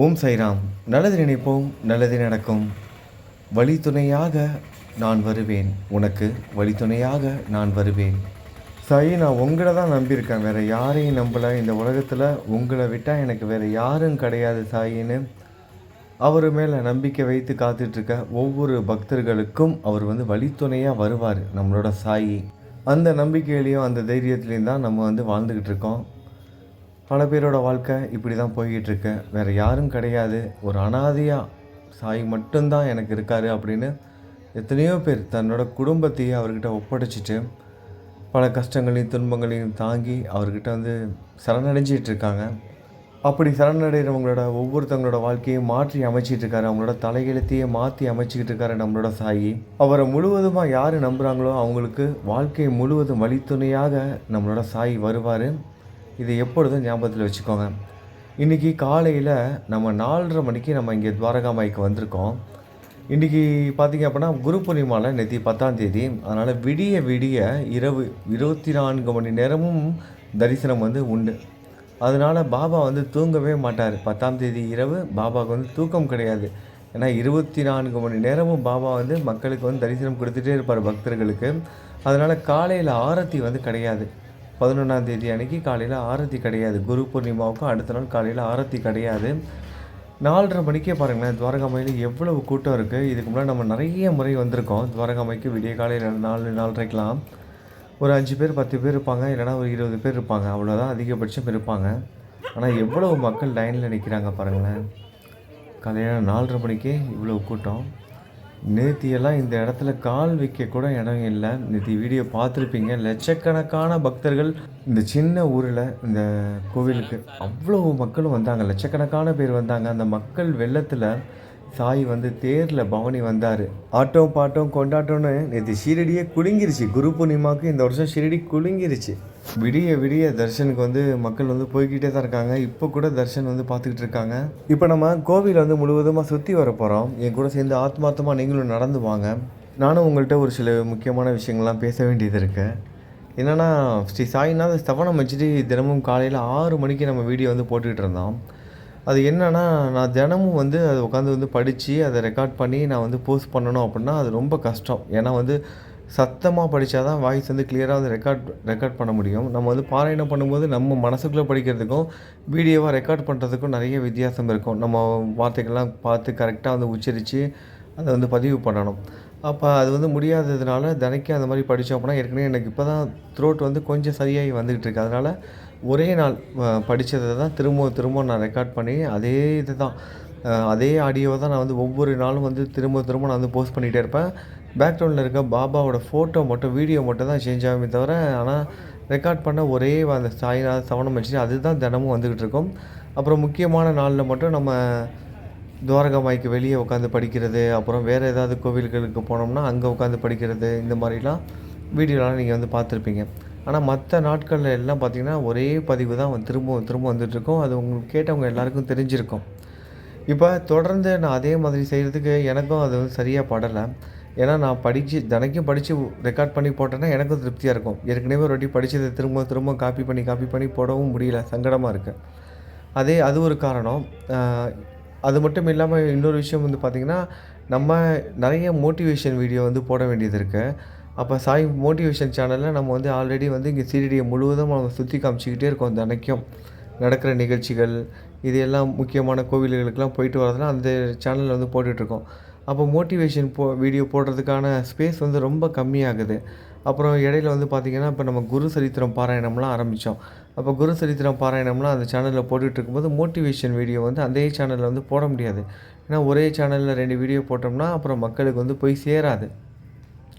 ஓம் சாய்ராம். நல்லது நினைப்போம், நல்லது நடக்கும். வழித்துணையாக நான் வருவேன், உனக்கு வழித்துணையாக நான் வருவேன். சாயி, நான் உங்களை தான் நம்பியிருக்கேன், வேறு யாரையும் நம்பலை. இந்த உலகத்தில் உங்களை விட்டால் எனக்கு வேறு யாரும் கிடையாது சாயின்னு அவர் மேலே நம்பிக்கை வைத்து காத்துட்ருக்க ஒவ்வொரு பக்தர்களுக்கும் அவர் வழித்துணையாக வருவார், நம்மளோட சாயி. அந்த நம்பிக்கையிலையும் அந்த தைரியத்துலேயும் தான் நம்ம வாழ்ந்துக்கிட்டு இருக்கோம். பல பேரோட வாழ்க்கை இப்படி தான் போய்கிட்டுருக்கு. வேறு யாரும் கிடையாது, ஒரு அனாதையாக சாய் மட்டும்தான் எனக்கு இருக்கார் அப்படின்னு எத்தனையோ பேர் தன்னோட குடும்பத்தையே அவர்கிட்ட ஒப்படைச்சிட்டு பல கஷ்டங்களையும் துன்பங்களையும் தாங்கி அவர்கிட்ட சரணடைஞ்சிட்ருக்காங்க. அப்படி சரணடைகிறவங்களோட ஒவ்வொருத்தவங்களோட வாழ்க்கையை மாற்றி அமைச்சிட்டு இருக்காரு, அவங்களோட தலையெழுத்தையே மாற்றி அமைச்சிக்கிட்டு இருக்காரு நம்மளோட சாயி. அவரை முழுவதுமாக யார் நம்புகிறாங்களோ அவங்களுக்கு வாழ்க்கை முழுவதும் வழித்துணையாக நம்மளோட சாயி வருவார். இதை எப்பொழுதும் ஞாபகத்தில் வச்சுக்கோங்க. இன்றைக்கி காலையில் நம்ம 4:30 மணிக்கு நம்ம இங்கே துவாரகாமாய்க்கு வந்திருக்கோம். இன்றைக்கி பார்த்திங்க அப்படின்னா குரு பூர்ணிமாவில் நேற்று 10ஆம் தேதி. அதனால் விடிய விடிய இரவு 24 மணி நேரமும் தரிசனம் உண்டு. அதனால் பாபா தூங்கவே மாட்டார். 10ஆம் தேதி இரவு பாபாவுக்கு தூக்கம் கிடையாது. ஏன்னா 24 மணி நேரமும் பாபா மக்களுக்கு தரிசனம் கொடுத்துட்டே இருப்பார் பக்தர்களுக்கு. அதனால் காலையில் ஆரத்தி கிடையாது. 11ஆம் தேதி அன்றைக்கி காலையில் ஆரத்தி கிடையாது. குரு பூர்ணிமாவுக்கும் அடுத்த நாள் காலையில் ஆரத்தி கிடையாது. 4:30 மணிக்கே பாருங்களேன் துவாரகாமாயில் எவ்வளவு கூட்டம் இருக்குது. இதுக்கு முன்னாடி நம்ம நிறைய முறை வந்திருக்கோம் துவாரகாமாய்க்கு. விடிய காலையில் 4:30க்கெலாம் ஒரு 5 பேர் 10 பேர் இருப்பாங்க, இல்லைனா ஒரு 20 பேர் இருப்பாங்க, அவ்வளோதான் அதிகபட்சம் இருப்பாங்க. ஆனால் எவ்வளவு மக்கள் லைனில் நிற்கிறாங்க பாருங்களேன். காலையில் 4:30 மணிக்கே இவ்வளோ கூட்டம். நேத்தியெல்லாம் இந்த இடத்துல கால் வைக்க கூட இடம் இல்லை. நேற்று வீடியோ பார்த்துருப்பீங்க. லட்சக்கணக்கான பக்தர்கள் இந்த சின்ன ஊரில் இந்த கோவிலுக்கு அவ்வளோ மக்களும் வந்தாங்க, லட்சக்கணக்கான பேர் வந்தாங்க. அந்த மக்கள் வெள்ளத்தில் சாய் தேரில் பவனி வந்தார். ஆட்டம் பாட்டம் கொண்டாட்டம்னு நேற்று ஷீரடியே குலுங்கிருச்சு. குரு பூர்ணிமாவுக்கு இந்த வருஷம் ஷீரடி குலுங்கிருச்சு. விடிய விடிய தர்ஷனுக்கு மக்கள் போய்கிட்டே தான் இருக்காங்க. இப்போ கூட தர்ஷன் பார்த்துக்கிட்டு இருக்காங்க. இப்போ நம்ம கோவில் முழுவதுமாக சுற்றி வர போகிறோம். என் கூட சேர்ந்து ஆத்மார்த்தமாக நீங்களும் நடந்து வாங்க. நானும் உங்கள்கிட்ட ஒரு சில முக்கியமான விஷயங்கள்லாம் பேச வேண்டியது இருக்குது. என்னென்னா, ஸ்ரீ சாய்நாத ஸ்தவனம் வச்சுட்டு தினமும் காலையில் 6 மணிக்கு நம்ம வீடியோ போட்டுக்கிட்டு இருந்தோம். அது என்னென்னா, நான் தினமும் அதை உட்காந்து படித்து அதை ரெக்கார்ட் பண்ணி நான் போஸ்ட் பண்ணணும் அப்படின்னா அது ரொம்ப கஷ்டம். ஏன்னா சத்தமாக படித்தா தான் வாய்ஸ் கிளியராக ரெக்கார்ட் பண்ண முடியும். நம்ம பாராயணம் பண்ணும்போது நம்ம மனசுக்குள்ளே படிக்கிறதுக்கும் வீடியோவாக ரெக்கார்ட் பண்ணுறதுக்கும் நிறைய வித்தியாசம் இருக்கும். நம்ம வார்த்தைகள்லாம் பார்த்து கரெக்டாக உச்சரித்து அதை பதிவு பண்ணணும். அப்போ அது முடியாததுனால தினைக்கும் அந்த மாதிரி படித்தோம் அப்படின்னா, ஏற்கனவே எனக்கு இப்போ தான் த்ரோட் கொஞ்சம் சரியாகி வந்துக்கிட்டு இருக்குது. அதனால் ஒரே நாள் படித்ததை தான் திரும்ப நான் ரெக்கார்ட் பண்ணி அதே இது தான் அதே ஆடியோவை தான் நான் ஒவ்வொரு நாளும் திரும்ப நான் போஸ்ட் பண்ணிகிட்டே இருப்பேன். பேக்ரவுண்டில் இருக்க பாபாவோட ஃபோட்டோ மட்டும் வீடியோ மட்டும் தான் சேஞ்ச் ஆகுமே தவிர, ஆனால் ரெக்கார்ட் பண்ண ஒரே அந்த சாய்நாத ஸ்தவனம் வச்சுட்டு அதுதான் தினமும் வந்துக்கிட்டு இருக்கோம். அப்புறம் முக்கியமான நாளில் மட்டும் நம்ம துவாரகாமாய்க்கு வெளியே உட்காந்து படிக்கிறது, அப்புறம் வேறு ஏதாவது கோவில்களுக்கு போனோம்னா அங்கே உட்காந்து படிக்கிறது, இந்த மாதிரிலாம் வீடியோலாம் நீங்கள் பார்த்துருப்பீங்க. ஆனால் மற்ற நாட்களில் எல்லாம் பார்த்திங்கன்னா ஒரே பதிவு தான் திரும்ப வந்துட்டுருக்கோம். அது உங்களுக்கு கேட்டவங்க எல்லாருக்கும் தெரிஞ்சிருக்கும். இப்போ தொடர்ந்து நான் அதே மாதிரி செய்கிறதுக்கு எனக்கும் அது சரியாக படலை. ஏன்னா நான் தினைக்கும் படித்து ரெக்கார்ட் பண்ணி போட்டேன்னா எனக்கும் திருப்தியாக இருக்கும். ஏற்கனவே ஒரு வாட்டி படித்ததை திரும்ப காப்பி பண்ணி போடவும் முடியல, சங்கடமாக இருக்குது. அது ஒரு காரணம். அது மட்டும் இல்லாமல் இன்னொரு விஷயம் பார்த்திங்கன்னா, நம்ம நிறைய மோட்டிவேஷன் வீடியோ போட வேண்டியது இருக்குது. அப்போ சாய் மோட்டிவேஷன் சேனலில் நம்ம ஆல்ரெடி இங்கே சீரடியை முழுவதும் நம்ம சுற்றி காமிச்சிக்கிட்டே இருக்கோம். தினைக்கும் நடக்கிற நிகழ்ச்சிகள் இது எல்லாம் முக்கியமான கோவில்களுக்கெல்லாம் போயிட்டு வரதெல்லாம் அந்த சேனலில் போட்டுட்ருக்கோம். அப்போ மோட்டிவேஷன் வீடியோ போடுறதுக்கான ஸ்பேஸ் ரொம்ப கம்மியாகுது. அப்புறம் இடையில பார்த்திங்கன்னா, இப்போ நம்ம குரு சரித்திரம் பாராயணம்லாம் ஆரம்பித்தோம். அப்போ குரு சரித்திரம் பாராயணம்லாம் அந்த சேனலில் போட்டுகிட்டு இருக்கும்போது மோட்டிவேஷன் வீடியோ அதே சேனலில் போட முடியாது. ஏன்னா ஒரே சேனலில் 2 வீடியோ போட்டோம்னா அப்புறம் மக்களுக்கு போய் சேராது.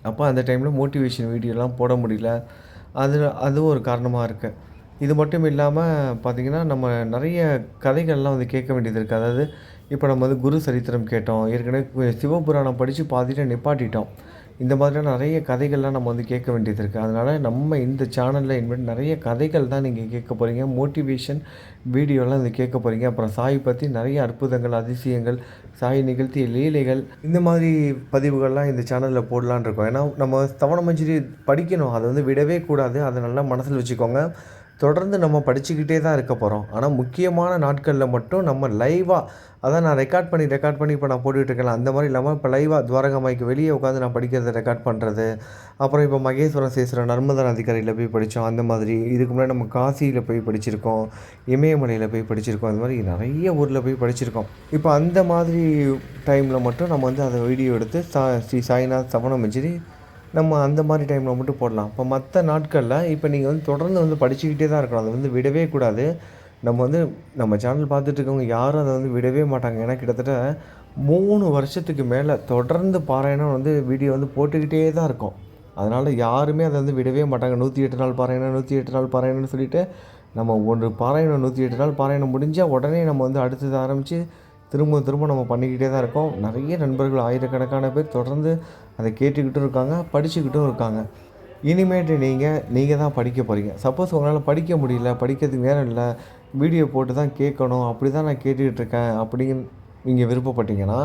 அப்போ அந்த டைமில் மோட்டிவேஷன் வீடியோலாம் போட முடியல. அதுவும் ஒரு காரணமாக இருக்குது. இது மட்டும் இல்லாமல் பார்த்திங்கன்னா, நம்ம நிறைய கதைகள்லாம் கேட்க வேண்டியது இருக்குது. அதாவது இப்போ நம்ம குரு சரித்திரம் கேட்டோம், ஏற்கனவே சிவபுராணம் படித்து பாதியில் நிப்பாட்டிட்டோம். இந்த மாதிரியான நிறைய கதைகள்லாம் நம்ம கேட்க வேண்டியது இருக்குது. அதனால் நம்ம இந்த சேனலில் இனிமேல் நிறைய கதைகள் தான் நீங்கள் கேட்க போகிறீங்க. மோட்டிவேஷன் வீடியோலாம் கேட்க போகிறீங்க. அப்புறம் சாய் பற்றி நிறைய அற்புதங்கள், அதிசயங்கள், சாய் நிகழ்த்திய லீலைகள், இந்த மாதிரி பதிவுகள்லாம் இந்த சேனலில் போடலான் இருக்கோம். ஏன்னா நம்ம ஸ்தவன மஞ்சரி படிக்கணும், அதை விடவே கூடாது. அதை நல்லா மனசில் வச்சுக்கோங்க. தொடர்ந்து நம்ம படிச்சுக்கிட்டே தான் இருக்க போகிறோம். ஆனால் முக்கியமான நாட்களில் மட்டும் நம்ம லைவாக அதான் நான் ரெக்கார்ட் பண்ணி இப்போ நான் போட்டுட்ருக்கேன்ல, அந்த மாதிரி இல்லாமல் இப்போ லைவாக துவாரகமாய்க்கு வெளியே உட்காந்து நான் படிக்கிறத ரெக்கார்ட் பண்ணுறது. அப்புறம் இப்போ மகேஸ்வரம் சேசுர நர்மதா நதிக்கரையில் போய் படித்தோம். அந்த மாதிரி இதுக்கு முன்னாடி நம்ம காசியில் போய் படிச்சிருக்கோம், இமயமலையில் போய் படிச்சிருக்கோம். அந்த மாதிரி நிறைய ஊரில் போய் படிச்சிருக்கோம். இப்போ அந்த மாதிரி டைமில் மட்டும் நம்ம வந்து அதை வீடியோ எடுத்து ஸ்ரீ சாய்நாத் சவணமஞ்சரி நம்ம அந்த மாதிரி டைமில் மட்டும் போடலாம். இப்போ மற்ற நாட்களில் இப்போ நீங்கள் வந்து தொடர்ந்து வந்து படிச்சுக்கிட்டே தான் இருக்கணும். அதை வந்து விடவே கூடாது. நம்ம சேனல் பார்த்துட்டு இருக்கவங்க யாரும் அதை வந்து விடவே மாட்டாங்க. ஏன்னா கிட்டத்தட்ட 3 வருஷத்துக்கு மேலே தொடர்ந்து பாராயணம் வந்து வீடியோ வந்து போட்டுக்கிட்டே தான் இருக்கும். அதனால் யாருமே அதை வந்து விடவே மாட்டாங்க. 108 நாள் பாராயணம் 108 நாள் பாராயணம்னு சொல்லிவிட்டு நம்ம ஒரு பாராயணம் 108 நாள் பாராயணம் முடிஞ்சால் உடனே நம்ம வந்து அடுத்தது ஆரம்பித்து திரும்ப நம்ம பண்ணிக்கிட்டே தான் இருக்கோம். நிறைய நண்பர்கள் ஆயிரக்கணக்கான பேர் தொடர்ந்து அதை கேட்டுக்கிட்டும் இருக்காங்க, படிச்சுக்கிட்டும் இருக்காங்க. இனிமேட்டு நீங்கள் தான் படிக்க போகிறீங்க. சப்போஸ் உங்களால் படிக்க முடியல, படிக்கிறதுக்கு நேரம் இல்லை, வீடியோ போட்டு தான் கேட்கணும், அப்படி தான் நான் கேட்டுக்கிட்டு இருக்கேன் அப்படின்னு நீங்கள் விருப்பப்பட்டீங்கன்னா,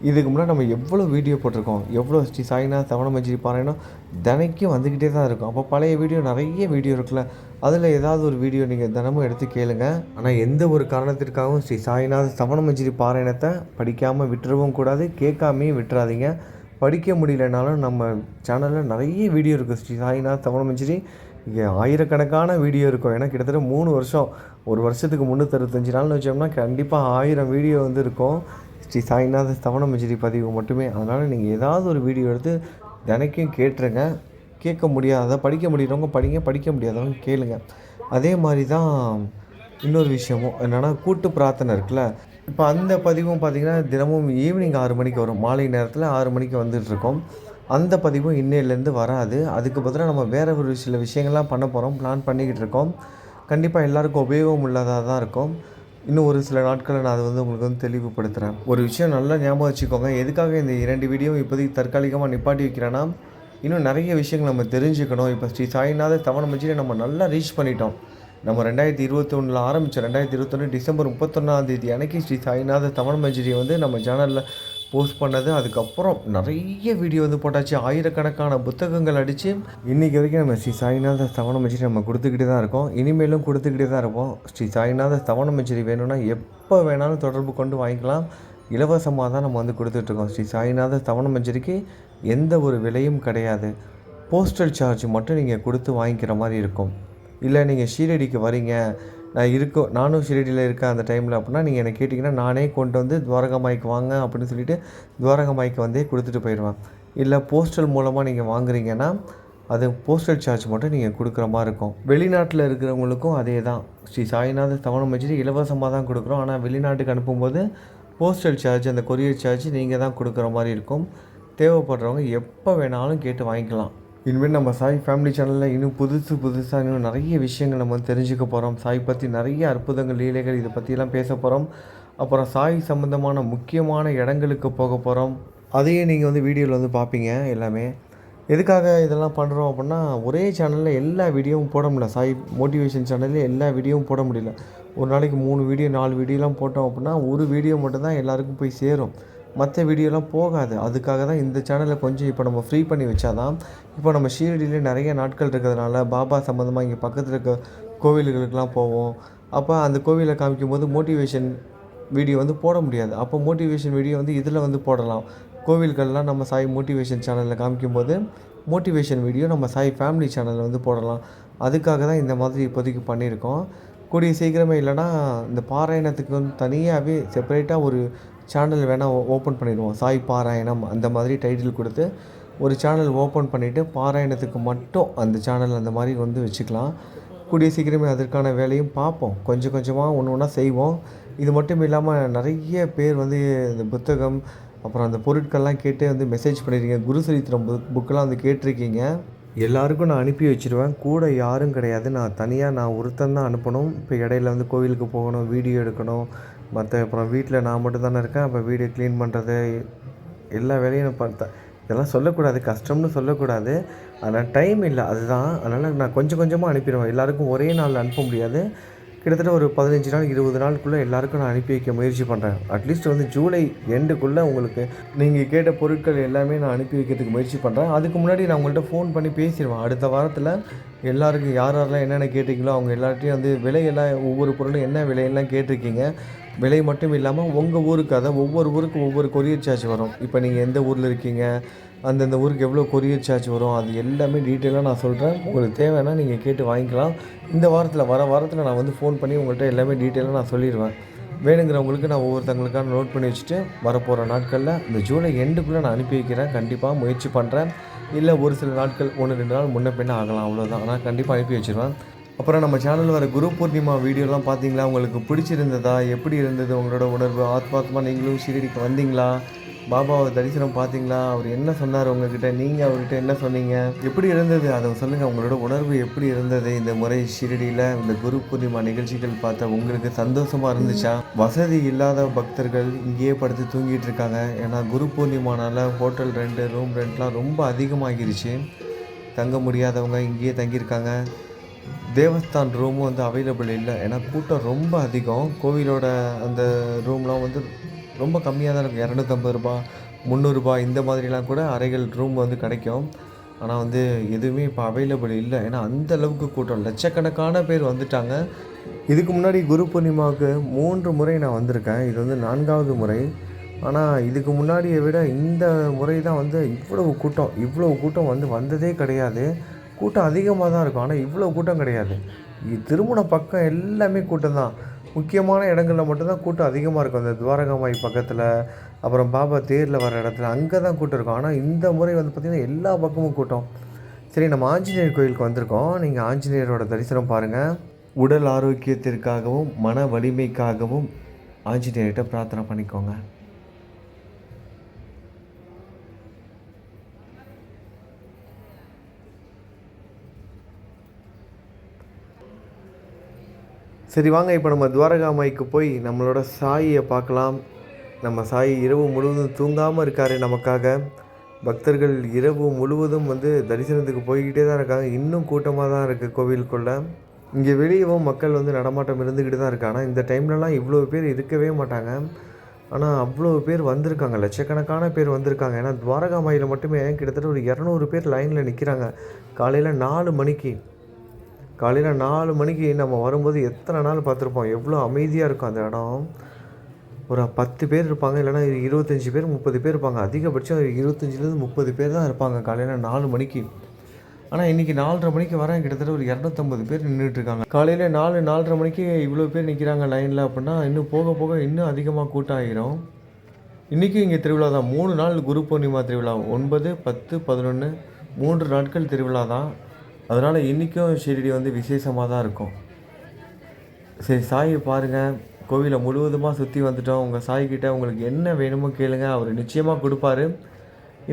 இதுக்கு முன்னாடி நம்ம எவ்வளோ வீடியோ போட்டிருக்கோம், எவ்வளோ ஸ்ரீ சாய்நாத் சவணமஞ்சரி பாராயணம் தினைக்கும் வந்துக்கிட்டே தான் இருக்கும். அப்போ பழைய நிறைய வீடியோ இருக்குல்ல, அதில் ஏதாவது ஒரு வீடியோ நீங்கள் தினமும் எடுத்து கேளுங்க. ஆனால் எந்த ஒரு காரணத்திற்காகவும் ஸ்ரீ சாய்நாத் சவணமஞ்சரி பாராயணத்தை படிக்காமல் விட்டுறவும் கூடாது, கேட்காமையும் விட்டுறாதீங்க. படிக்க முடியலனாலும் நம்ம சேனலில் நிறைய வீடியோ இருக்குது. ஸ்ரீ சாய்நாத் சவணமஞ்சரி இங்கே ஆயிரக்கணக்கான வீடியோ இருக்கும். ஏன்னா கிட்டத்தட்ட 3 வருஷம், ஒரு வருஷத்துக்கு 365 நாள்னு வச்சோம்னா கண்டிப்பாக 1000 வீடியோ வந்து இருக்கும் ஸ்ரீ சாய்நாத் சவணமஞ்சரி பதிவு மட்டுமே. அதனால் நீங்கள் ஏதாவது ஒரு வீடியோ எடுத்து தினைக்கும் கேட்டுருங்க. கேட்க முடியாத படிக்க முடியறவங்க படிங்க, படிக்க முடியாதவங்க கேளுங்க. அதே மாதிரி தான் இன்னொரு விஷயமும் என்னென்னா, கூட்டு பிரார்த்தனை இருக்குல்ல, இப்போ அந்த பதிவும் பார்த்திங்கன்னா தினமும் ஈவினிங் 6 மணிக்கு வரும். மாலை நேரத்தில் 6 மணிக்கு வந்துட்டுருக்கோம். அந்த பதிவும் இன்னையிலேருந்து வராது. அதுக்கு பதிலாக நம்ம வேறு ஒரு சில விஷயங்கள்லாம் பண்ண போகிறோம், பிளான் பண்ணிக்கிட்டு இருக்கோம். கண்டிப்பாக எல்லாருக்கும் உபயோகம் உள்ளதாக தான் இருக்கும். இன்னும் ஒரு சில நாட்களில் நான் அதை வந்து உங்களுக்கு வந்து தெளிவுபடுத்துகிறேன். ஒரு விஷயம் நல்லா ஞாபகம் வச்சுக்கோங்க. எதுக்காக இந்த 2 வீடியோவும் இப்போதைக்கு தற்காலிகமாக நிப்பாட்டி வைக்கிறேன்னா, இன்னும் நிறைய விஷயங்கள் நம்ம தெரிஞ்சுக்கணும். இப்போ ஸ்ரீ சாய்நாத சவணமஞ்சரி நம்ம நல்லா ரீச் பண்ணிட்டோம். நம்ம 2021 ஆரம்பித்தோம். 2021 டிசம்பர் 31 அன்னைக்கு ஸ்ரீ சாய்நாத சவணமஞ்சரியை வந்து நம்ம சேனலில் போஸ்ட் பண்ணது. அதுக்கப்புறம் நிறைய வீடியோ வந்து போட்டாச்சு. ஆயிரக்கணக்கான புத்தகங்கள் அடித்து இன்றைக்கி வரைக்கும் நம்ம ஸ்ரீ சாய்நாத சவணமஞ்சரி நம்ம கொடுத்துக்கிட்டே தான் இருக்கோம். இனிமேலும் கொடுத்துக்கிட்டே தான் இருப்போம். ஸ்ரீ சாய்நாத சவணமஞ்சரி வேணும்னா எப்போ வேணாலும் தொடர்பு கொண்டு வாங்கிக்கலாம். இலவசமாக தான் நம்ம வந்து கொடுத்துட்ருக்கோம். ஸ்ரீ சாய்நாத சவணமஞ்சரிக்கு எந்த ஒரு விலையும் கிடையாது. போஸ்டல் சார்ஜ் மட்டும் நீங்கள் கொடுத்து வாங்கிக்கிற மாதிரி இருக்கும். இல்லை நீங்கள் ஷீரடிக்கு வரீங்க, நானும் ஷீரடியில் இருக்கேன் அந்த டைமில் அப்படின்னா நீங்கள் என்னை கேட்டிங்கன்னா நானே கொண்டு வந்து துவாரகமாய்க்கு வாங்க அப்படின்னு சொல்லிவிட்டு துவாரகமாய்க்கு வந்தே கொடுத்துட்டு போயிடுவேன். இல்லை போஸ்டல் மூலமாக நீங்கள் வாங்குறீங்கன்னா அது போஸ்டல் சார்ஜ் மட்டும் நீங்கள் கொடுக்குற மாதிரி இருக்கும். வெளிநாட்டில் இருக்கிறவங்களுக்கும் அதே தான். ஸ்ரீ சாய்நாத சவணமஞ்சரி இலவசமாக தான் கொடுக்குறோம். ஆனால் வெளிநாட்டுக்கு அனுப்பும்போது போஸ்டல் சார்ஜ், அந்த கொரியர் சார்ஜ் நீங்கள் தான் கொடுக்குற மாதிரி இருக்கும். தேவைப்படுறவங்க எப்போ வேணாலும் கேட்டு வாங்கிக்கலாம். இனிமேல் நம்ம சாய் ஃபேமிலி சேனலில் இன்னும் புதுசாக இன்னும் நிறைய விஷயங்கள் நம்ம வந்து தெரிஞ்சுக்க போகிறோம். சாய் பற்றி நிறைய அற்புதங்கள், லீலைகள் இதை பற்றியெல்லாம் பேச போகிறோம். அப்புறம் சாய் சம்மந்தமான முக்கியமான இடங்களுக்கு போக போகிறோம். அதையும் நீங்கள் வந்து வீடியோவில் வந்து பார்ப்பீங்க எல்லாமே. எதுக்காக இதெல்லாம் பண்ணுறோம் அப்படின்னா, ஒரே சேனலில் எல்லா வீடியோவும் போட முடியல. சாய் மோட்டிவேஷன் சேனலில் எல்லா வீடியோவும் போட முடியல. ஒரு நாளைக்கு 3 வீடியோ 4 வீடியோலாம் போட்டோம் அப்படின்னா ஒரு வீடியோ மட்டும்தான் எல்லாருக்கும் போய் சேரும். மற்ற வீடியோலாம் போகாது. அதுக்காக தான் இந்த சேனலை கொஞ்சம் இப்போ நம்ம ஃப்ரீ பண்ணி வச்சா தான், இப்போ நம்ம ஷீரடியிலே நிறைய நாட்கள் இருக்கிறதுனால பாபா சம்மந்தமாக இங்கே பக்கத்தில் இருக்க கோவில்களுக்கெலாம் போவோம். அப்போ அந்த கோவிலை காமிக்கும்போது மோட்டிவேஷன் வீடியோ வந்து போட முடியாது. அப்போ மோட்டிவேஷன் வீடியோ வந்து இதில் வந்து போடலாம். கோவில்கள்லாம் நம்ம சாய் மோட்டிவேஷன் சேனலில் காமிக்கும்போது மோட்டிவேஷன் வீடியோ நம்ம சாய் ஃபேமிலி சேனலில் வந்து போடலாம். அதுக்காக தான் இந்த மாதிரி இப்போதைக்கு பண்ணியிருக்கோம். கூடிய சீக்கிரமே இல்லைனா இந்த பாராயணத்துக்கு வந்து தனியாகவே செப்பரேட்டாக ஒரு சேனல் வேணால் ஓப்பன் பண்ணிடுவோம். சாய் பாராயணம் அந்த மாதிரி டைட்டில் கொடுத்து ஒரு சேனல் ஓப்பன் பண்ணிவிட்டு பாராயணத்துக்கு மட்டும் அந்த சேனல் அந்த மாதிரி வந்து வச்சுக்கலாம். கூடிய சீக்கிரமே அதற்கான வேலையும் பார்ப்போம். கொஞ்சம் கொஞ்சமாக ஒன்று ஒன்றா செய்வோம். இது மட்டும் இல்லாமல் நிறைய பேர் வந்து இந்த புத்தகம் அப்புறம் அந்த பொருட்கள்லாம் கேட்டு வந்து மெசேஜ் பண்ணியிருக்கீங்க. குரு சரித்திரம் புக்கெலாம் வந்து கேட்டிருக்கீங்க. எல்லாருக்கும் நான் அனுப்பி வச்சுருவேன். கூட யாரும் கிடையாது. நான் ஒருத்தன் தான் அனுப்பணும். இப்போ இடையில வந்து கோவிலுக்கு போகணும், வீடியோ எடுக்கணும், அப்புறம் வீட்டில் நான் மட்டும் தானே இருக்கேன். அப்போ வீடியோ க்ளீன் பண்ணுறது எல்லா வேலையும் நான் பார்த்தேன். இதெல்லாம் சொல்லக்கூடாது, கஷ்டம்னு சொல்லக்கூடாது. ஆனால் டைம் இல்லை, அதுதான். அதனால் நான் கொஞ்சம் கொஞ்சமாக அனுப்பிடுவேன். எல்லாருக்கும் ஒரே நாளில் அனுப்ப முடியாது. கிட்டத்தட்ட ஒரு 15 நாள் 20 நாளுக்குள்ளே எல்லாருக்கும் நான் அனுப்பி வைக்க முயற்சி பண்ணுறேன். அட்லீஸ்ட் வந்து ஜூலை எண்டுக்குள்ளே உங்களுக்கு நீங்கள் கேட்ட பொருட்கள் எல்லாமே நான் அனுப்பி வைக்கிறதுக்கு முயற்சி பண்ணுறேன். அதுக்கு முன்னாடி நான் உங்கள்கிட்ட ஃபோன் பண்ணி பேசிடுவேன். அடுத்த வாரத்தில் எல்லாருக்கும் யார் யாரெல்லாம் என்னென்ன கேட்டிங்களோ அவங்க எல்லார்ட்டையும் வந்து விலையெல்லாம் ஒவ்வொரு பொருளும் என்ன விலையெல்லாம் கேட்டிருக்கீங்க, விலை மட்டும் இல்லாமல் உங்கள் ஊருக்கு அதாவது ஒவ்வொரு ஊருக்கும் ஒவ்வொரு கொரியர் சார்ஜ் வரும். இப்போ நீங்கள் எந்த ஊரில் இருக்கீங்க, அந்தந்த ஊருக்கு எவ்வளோ கொரியர் சார்ஜ் வரும், அது எல்லாமே டீட்டெயிலாக நான் சொல்கிறேன். உங்களுக்கு தேவைன்னா நீங்கள் கேட்டு வாங்கிக்கலாம். இந்த வாரத்தில் வர வாரத்தில் நான் வந்து ஃபோன் பண்ணி உங்கள்கிட்ட எல்லாமே டீட்டெயிலாக நான் சொல்லிடுவேன். வேணுங்கிறவங்களுக்கு நான் ஒவ்வொருத்தங்களுக்காக நோட் பண்ணி வச்சுட்டு வரப்போகிற நாட்களில் இந்த ஜூலை எண்டுக்குள்ளே நான் அனுப்பி வைக்கிறேன். கண்டிப்பாக முயற்சி பண்ணுறேன். இல்லை ஒரு சில நாட்கள் 1-2 நாள் முன்ன பின்ன ஆகலாம், அவ்வளோதான். ஆனால் கண்டிப்பாக அனுப்பி வச்சுருவேன். அப்புறம் நம்ம சேனலில் வர குரு பூர்ணிமா வீடியோலாம் பார்த்தீங்களா? உங்களுக்கு பிடிச்சிருந்ததா? எப்படி இருந்தது உங்களோட உணர்வு? ஆத்மாத்மா நீங்களும் ஷிரடிக்கு வந்தீங்களா? பாபாவை தரிசனம் பார்த்தீங்களா? அவர் என்ன சொன்னார் உங்ககிட்ட? நீங்கள் அவர்கிட்ட என்ன சொன்னீங்க? எப்படி இருந்தது அதை சொல்லுங்கள். உங்களோட உணர்வு எப்படி இருந்தது? இந்த முறை ஷிரடியில் இந்த குரு பூர்ணிமா நிகழ்ச்சிகள் பார்த்தா உங்களுக்கு சந்தோஷமாக இருந்துச்சா? வசதி இல்லாத பக்தர்கள் இங்கேயே படுத்து தூங்கிட்டு இருக்காங்க. ஏன்னா குரு பூர்ணிமானால் ஹோட்டல் ரெண்ட், ரூம் ரெண்ட்லாம் ரொம்ப அதிகமாகிருச்சு. தங்க முடியாதவங்க இங்கேயே தங்கியிருக்காங்க. தேவஸ்தான் ரூமும் வந்து அவைலபிள் இல்லை. ஏன்னா கூட்டம் ரொம்ப அதிகம். கோவிலோட அந்த ரூம்லாம் வந்து ரொம்ப கம்மியாக தான் இருக்கும். 250 ரூபா, 300 ரூபா இந்த மாதிரிலாம் கூட அறைகள் ரூம் வந்து கிடைக்கும். ஆனால் வந்து எதுவுமே இப்போ அவைலபிள் இல்லை. ஏன்னா அந்த அளவுக்கு கூட்டம், லட்சக்கணக்கான பேர் வந்துட்டாங்க. இதுக்கு முன்னாடி குரு பூர்ணிமாவுக்கு 3 முறை நான் வந்திருக்கேன். இது வந்து 4வது முறை. ஆனால் இதுக்கு முன்னாடியை விட இந்த முறை தான் வந்து இவ்வளவு கூட்டம் வந்து வந்ததே கிடையாது. கூட்டம் அதிகமாக தான் இருக்கும். ஆனால் இவ்வளோ கூட்டம் கிடையாது. திருமண பக்கம் எல்லாமே கூட்டம் தான். முக்கியமான இடங்களில் மட்டும்தான் கூட்டம் அதிகமாக இருக்கும். அந்த துவாரகாமாய் பக்கத்தில், அப்புறம் பாபா தேரில் வர இடத்துல அங்கே தான் கூட்டம் இருக்கும். ஆனால் இந்த முறை வந்து பார்த்திங்கன்னா எல்லா பக்கமும் கூட்டம். சரி, நம்ம ஆஞ்சநேயர் கோயிலுக்கு வந்திருக்கோம். நீங்கள் ஆஞ்சநேயரோட தரிசனம் பாருங்கள். உடல் ஆரோக்கியத்திற்காகவும் மன வலிமைக்காகவும் ஆஞ்சநேயர்கிட்ட பிரார்த்தனை பண்ணிக்கோங்க. சரி வாங்க, இப்போ நம்ம துவாரகாமாய்க்கு போய் நம்மளோட சாயியை பார்க்கலாம். நம்ம சாயி இரவு முழுவதும் தூங்காமல் இருக்கார் நமக்காக. பக்தர்கள் இரவு முழுவதும் வந்து தரிசனத்துக்கு போய்கிட்டே தான் இருக்காங்க. இன்னும் கூட்டமாக தான் இருக்குது கோவிலுக்குள்ளே. இங்கே வெளியவும் மக்கள் வந்து நடமாட்டம் இருந்துக்கிட்டு தான் இருக்காங்க. ஆனால் இந்த டைம்லலாம் இவ்வளோ பேர் இருக்கவே மாட்டாங்க. ஆனால் அவ்வளோ பேர் வந்திருக்காங்க, லட்சக்கணக்கான பேர் வந்திருக்காங்க. ஏன்னா துவாரகாமாயில் மட்டுமே கிட்டத்தட்ட ஒரு 200 பேர் லைனில் நிற்கிறாங்க. காலையில் 4 மணிக்கு நம்ம வரும்போது எத்தனை நாள் பார்த்துருப்போம். எவ்வளோ அமைதியாக இருக்கும் அந்த இடம். ஒரு 10 பேர் இருப்பாங்க, இல்லைனா 25 பேர் 30 பேர் இருப்பாங்க. அதிகபட்சம் 25லேருந்து 30 பேர் தான் இருப்பாங்க காலையில் 4 மணிக்கு. ஆனால் இன்றைக்கி 4:30 மணிக்கு வரேன், கிட்டத்தட்ட ஒரு 250 பேர் நின்றுட்டுருக்காங்க. காலையில் 4-4:30 மணிக்கு இவ்வளோ பேர் நிற்கிறாங்க லைனில் அப்படின்னா இன்னும் போக போக இன்னும் அதிகமாக கூட்டம் ஆகிரும். இன்றைக்கும் இங்கே திருவிழா தான். 3 நாள் குரு பூர்ணிமா திருவிழா, 9, 10, 11 3 நாட்கள் திருவிழா தான். அதனால் இன்றைக்கும் ஷிரடி வந்து விசேஷமாக தான் இருக்கும். சரி, சாயை பாருங்கள். கோவிலை முழுவதுமாக சுற்றி வந்துட்டோம். உங்கள் சாய்கிட்ட உங்களுக்கு என்ன வேணுமோ கேளுங்க, அவர் நிச்சயமாக கொடுப்பாரு.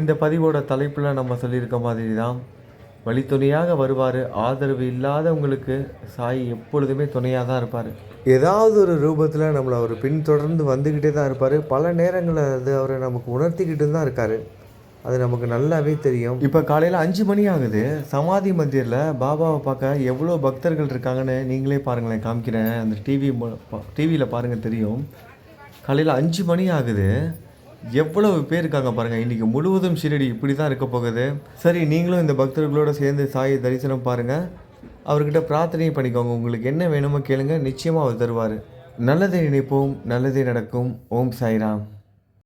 இந்த பதிவோட தலைப்பில் நம்ம சொல்லியிருக்க மாதிரி தான், வழித்துணையாக வருவார். ஆதரவு இல்லாதவங்களுக்கு சாய் எப்பொழுதுமே துணையாக தான் இருப்பார். ஏதாவது ஒரு ரூபத்தில் நம்மளை அவர் பின்தொடர்ந்து வந்துக்கிட்டே தான் இருப்பார். பல நேரங்களில் அது அவரை நமக்கு உணர்த்திக்கிட்டு தான் இருக்கார். அது நமக்கு நல்லாவே தெரியும். இப்போ காலையில் 5 மணி ஆகுது. சமாதி மந்திரில் பாபாவை பார்க்க எவ்வளோ பக்தர்கள் இருக்காங்கன்னு நீங்களே பாருங்களேன், காமிக்கிறேன். அந்த டிவியில் பாருங்கள், தெரியும். காலையில் 5 மணி ஆகுது. எவ்வளவு பேர் இருக்காங்க பாருங்கள். இன்றைக்கி முழுவதும் ஷிரடி இப்படி தான் இருக்க போகுது. சரி, நீங்களும் இந்த பக்தர்களோடு சேர்ந்து சாயை தரிசனம் பாருங்கள். அவர்கிட்ட பிரார்த்தனை பண்ணிக்கோங்க. உங்களுக்கு என்ன வேணுமோ கேளுங்க, நிச்சயமாக அவர் தருவார். நல்லதே நினைப்போம், நல்லதே நடக்கும். ஓம் சாய்ராம்.